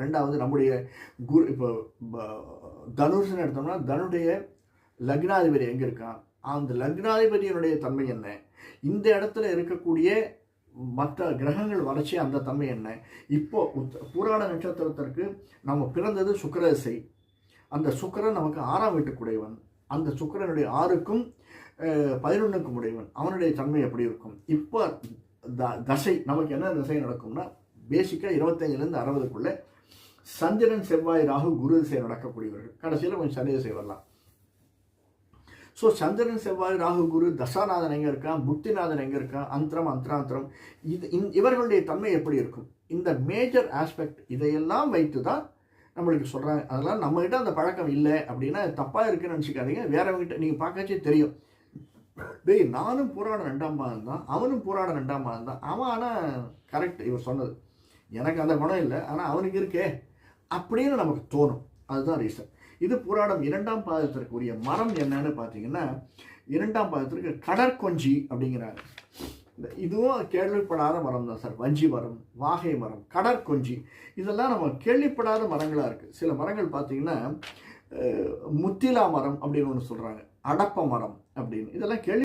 ரெண்டாவது நம்முடைய குரு. இப்போ தனுஷ்னு எடுத்தோம்னா தனுடைய லக்னாதிபதி எங்கே இருக்கான், அந்த லக்னாதிபதியினுடைய தன்மை என்ன, இந்த இடத்துல இருக்கக்கூடிய மற்ற கிரகங்கள் வளர்ச்சி அந்த தன்மை என்ன. இப்போ பூராட நட்சத்திரத்திற்கு நம்ம பிறந்தது சுக்கிரதசை. அந்த சுக்கிரன் நமக்கு 6ஆம் வீட்டுக்குடையவன். அந்த சுக்கிரனுடைய 6க்கும் 11க்கும் உடையவன். அவனுடைய தன்மை எப்படி இருக்கும். இப்போ தசை நமக்கு என்ன தசை நடக்கும்னா பேசிக்காக 25லேருந்து 60க்குள்ளே சந்திரன் செவ்வாய் ராகு குரு திசை நடக்கக்கூடியவர்கள். கடைசியில் கொஞ்சம் சனி திசை வரலாம். ஸோ சந்திரன் செவ்வாய் ராகு குரு தசாநாதன் எங்கே இருக்கான், புக்திநாதன் எங்கே இருக்கான், அந்தரம் அந்தராந்தரம், இவர்களுடைய தன்மை எப்படி இருக்கும். இந்த மேஜர் ஆஸ்பெக்ட் இதையெல்லாம் வைத்து தான் நம்மளுக்கு சொல்கிறாங்க. அதெல்லாம் நம்மகிட்ட அந்த பழக்கம் இல்லை அப்படின்னா தப்பாக இருக்குன்னு நினச்சிக்காதீங்க. வேறவங்கிட்ட நீங்கள் பார்க்கச்சே தெரியும். டேய் நானும் பூராட 2ஆம் பாதம் தான், அவனும் பூராட 2ஆம் பாதம் தான், அவன் ஆனால் கரெக்ட் இவர் சொன்னது, எனக்கு அந்த குணம் இல்லை ஆனால் அவனுக்கு இருக்கே அப்படின்னு நமக்கு தோணும். அதுதான் ரீசன். இது பூராடம் 2ஆம் பாதத்திற்குரிய மரம் என்னன்னு பார்த்தீங்கன்னா 2ஆம் பாதத்திற்கு கடற்கொஞ்சி அப்படிங்கிறாங்க. இதுவும் கேள்விப்படாத மரம் தான் சார். வஞ்சி மரம், வாகை மரம், கடற்கொஞ்சி இதெல்லாம் நம்ம கேள்விப்படாத மரங்களாக இருக்குது. சில மரங்கள் பார்த்தீங்கன்னா முத்திலா மரம் அப்படின்னு ஒன்று சொல்கிறாங்க, அடப்ப மரம் அப்படின்னு, இதெல்லாம் கேள்வி